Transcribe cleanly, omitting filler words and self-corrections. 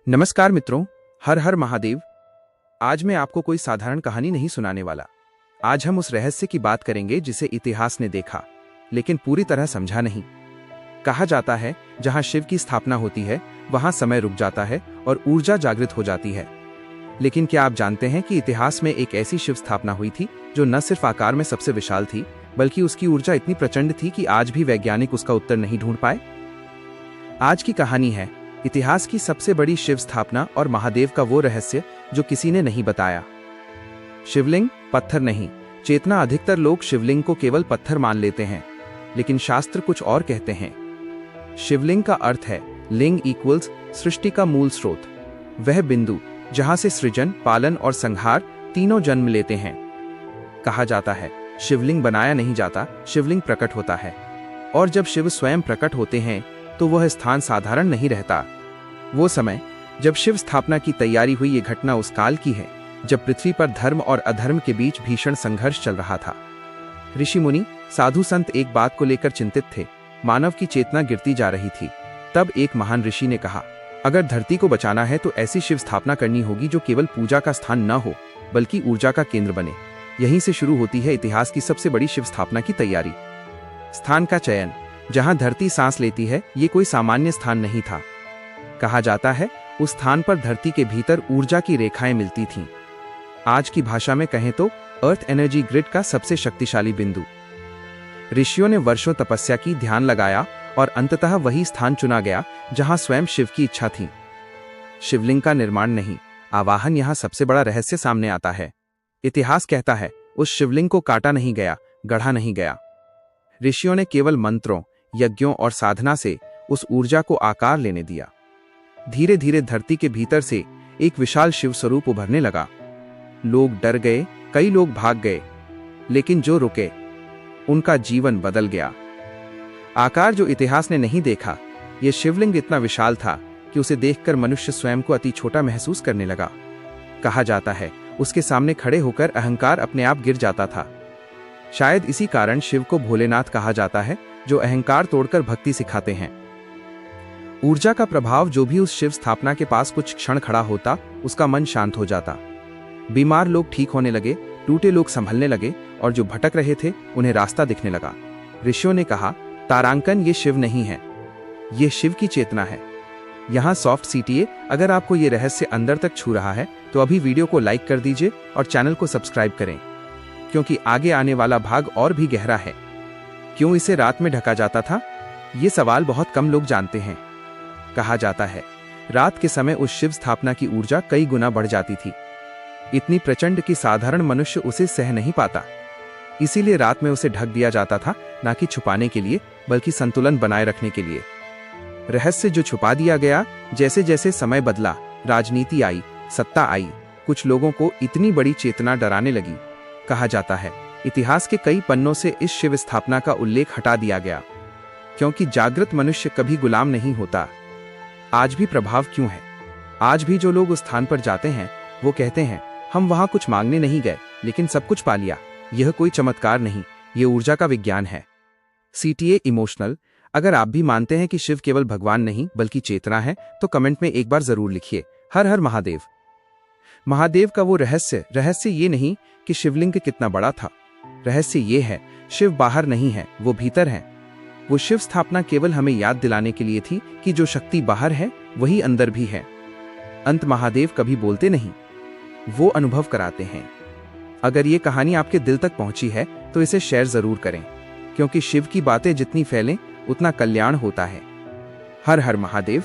नमस्कार मित्रों, हर हर महादेव। आज मैं आपको कोई साधारण कहानी नहीं सुनाने वाला। आज हम उस रहस्य की बात करेंगे जिसे इतिहास ने देखा लेकिन पूरी तरह समझा नहीं। कहा जाता है जहां शिव की स्थापना होती है वहां समय रुक जाता है और ऊर्जा जागृत हो जाती है। लेकिन क्या आप जानते हैं कि इतिहास में एक ऐसी शिव स्थापना हुई थी जो न सिर्फ आकार में सबसे विशाल थी बल्कि उसकी ऊर्जा इतनी प्रचंड थी कि आज भी वैज्ञानिक उसका उत्तर नहीं ढूंढ पाए। आज की कहानी है इतिहास की सबसे बड़ी शिव स्थापना और महादेव का वो रहस्य जो किसी ने नहीं बताया। शिवलिंग पत्थर नहीं, चेतना। अधिकतर लोग शिवलिंग को केवल पत्थर मान लेते हैं, लेकिन शास्त्र कुछ और कहते हैं। शिवलिंग का अर्थ है लिंग इक्वल्स सृष्टि का मूल स्रोत, वह बिंदु जहां से सृजन, पालन और संहार तीनों जन्म लेते हैं। कहा जाता है शिवलिंग बनाया नहीं जाता, शिवलिंग प्रकट होता है। और जब शिव स्वयं प्रकट होते हैं तो वह स्थान साधारण नहीं रहता। वो समय जब शिव स्थापना की तैयारी हुई, ये घटना उस काल की है जब पृथ्वी पर धर्म और अधर्म के बीच भीषण संघर्ष चल रहा था। ऋषि मुनि, साधु संत एक बात को लेकर चिंतित थे, मानव की चेतना गिरती जा रही थी। तब एक महान ऋषि ने कहा, अगर धरती को बचाना है तो ऐसी शिव स्थापना करनी होगी जो केवल पूजा का स्थान न हो बल्कि ऊर्जा का केंद्र बने। यहीं से शुरू होती है इतिहास की सबसे बड़ी शिव स्थापना की तैयारी। स्थान का चयन, जहां धरती सांस लेती है, ये कोई सामान्य स्थान नहीं था। कहा जाता है उस स्थान पर धरती के भीतर ऊर्जा की रेखाएं मिलती थीं। आज की भाषा में कहें तो अर्थ एनर्जी ग्रिड का सबसे शक्तिशाली बिंदु। ऋषियों ने वर्षों तपस्या की, ध्यान लगाया और अंततः वही स्थान चुना गया जहां स्वयं शिव की इच्छा थी। शिवलिंग का निर्माण नहीं, आवाहन, यहां सबसे बड़ा रहस्य सामने आता है। इतिहास कहता है उस शिवलिंग को काटा नहीं गया, गढ़ा नहीं गया। ऋषियों ने केवल मंत्रों, यज्ञों और साधना से उस ऊर्जा को आकार लेने दिया। धीरे धीरे धरती के भीतर से एक विशाल शिव स्वरूप उभरने लगा। लोग डर गए, कई लोग भाग गए, लेकिन जो रुके उनका जीवन बदल गया। आकार जो इतिहास ने नहीं देखा, यह शिवलिंग इतना विशाल था कि उसे देखकर मनुष्य स्वयं को अति छोटा महसूस करने लगा। कहा जाता है उसके सामने खड़े होकर अहंकार अपने आप गिर जाता था। शायद इसी कारण शिव को भोलेनाथ कहा जाता है, जो अहंकार तोड़कर भक्ति सिखाते हैं। ऊर्जा का प्रभाव, जो भी उस शिव स्थापना के पास कुछ क्षण खड़ा होता उसका मन शांत हो जाता। बीमार लोग ठीक होने लगे, टूटे लोग संभलने लगे और जो भटक रहे थे उन्हें रास्ता दिखने लगा। ऋषियों ने कहा, तारांकन, ये शिव नहीं है, ये शिव की चेतना है। यहाँ सॉफ्ट सीटीए, अगर आपको ये रहस्य अंदर तक छू रहा है तो अभी वीडियो को लाइक कर दीजिए और चैनल को सब्सक्राइब करें, क्योंकि आगे आने वाला भाग और भी गहरा है। क्यों इसे रात में ढका जाता था? ये सवाल बहुत कम लोग जानते हैं। कहा जाता है रात के समय उस शिव स्थापना की ऊर्जा कई गुना बढ़ जाती थी, इतनी प्रचंड कि साधारण मनुष्य उसे सह नहीं पाता। इसीलिए रात में उसे ढक दिया जाता था, ना कि छुपाने के लिए बल्कि संतुलन बनाए रखने के लिए। रहस्य जो छुपा दिया गया, जैसे जैसे समय बदला, राजनीति आई, सत्ता आई, कुछ लोगों को इतनी बड़ी चेतना डराने लगी। कहा जाता है इतिहास के कई पन्नों से इस शिव स्थापना का उल्लेख हटा दिया गया, क्योंकि जागृत मनुष्य कभी गुलाम नहीं होता। आज भी प्रभाव क्यों है? आज भी जो लोग उस स्थान पर जाते हैं वो कहते हैं, हम वहां कुछ मांगने नहीं गए लेकिन सब कुछ पा लिया। यह कोई चमत्कार नहीं, ये ऊर्जा का विज्ञान है। सीटीए इमोशनल, अगर आप भी मानते हैं कि शिव केवल भगवान नहीं बल्कि चेतना है तो कमेंट में एक बार जरूर लिखिए, हर हर महादेव। महादेव का वो रहस्य ये नहीं कि शिवलिंग कितना बड़ा था। रहस्य ये है, शिव बाहर नहीं है, वो भीतर है। वो शिव स्थापना केवल हमें याद दिलाने के लिए थी कि जो शक्ति बाहर है वही अंदर भी है। अंत महादेव कभी बोलते नहीं, वो अनुभव कराते हैं। अगर ये कहानी आपके दिल तक पहुंची है तो इसे शेयर जरूर करें, क्योंकि शिव की बातें जितनी फैलें उतना कल्याण होता है। हर हर महादेव।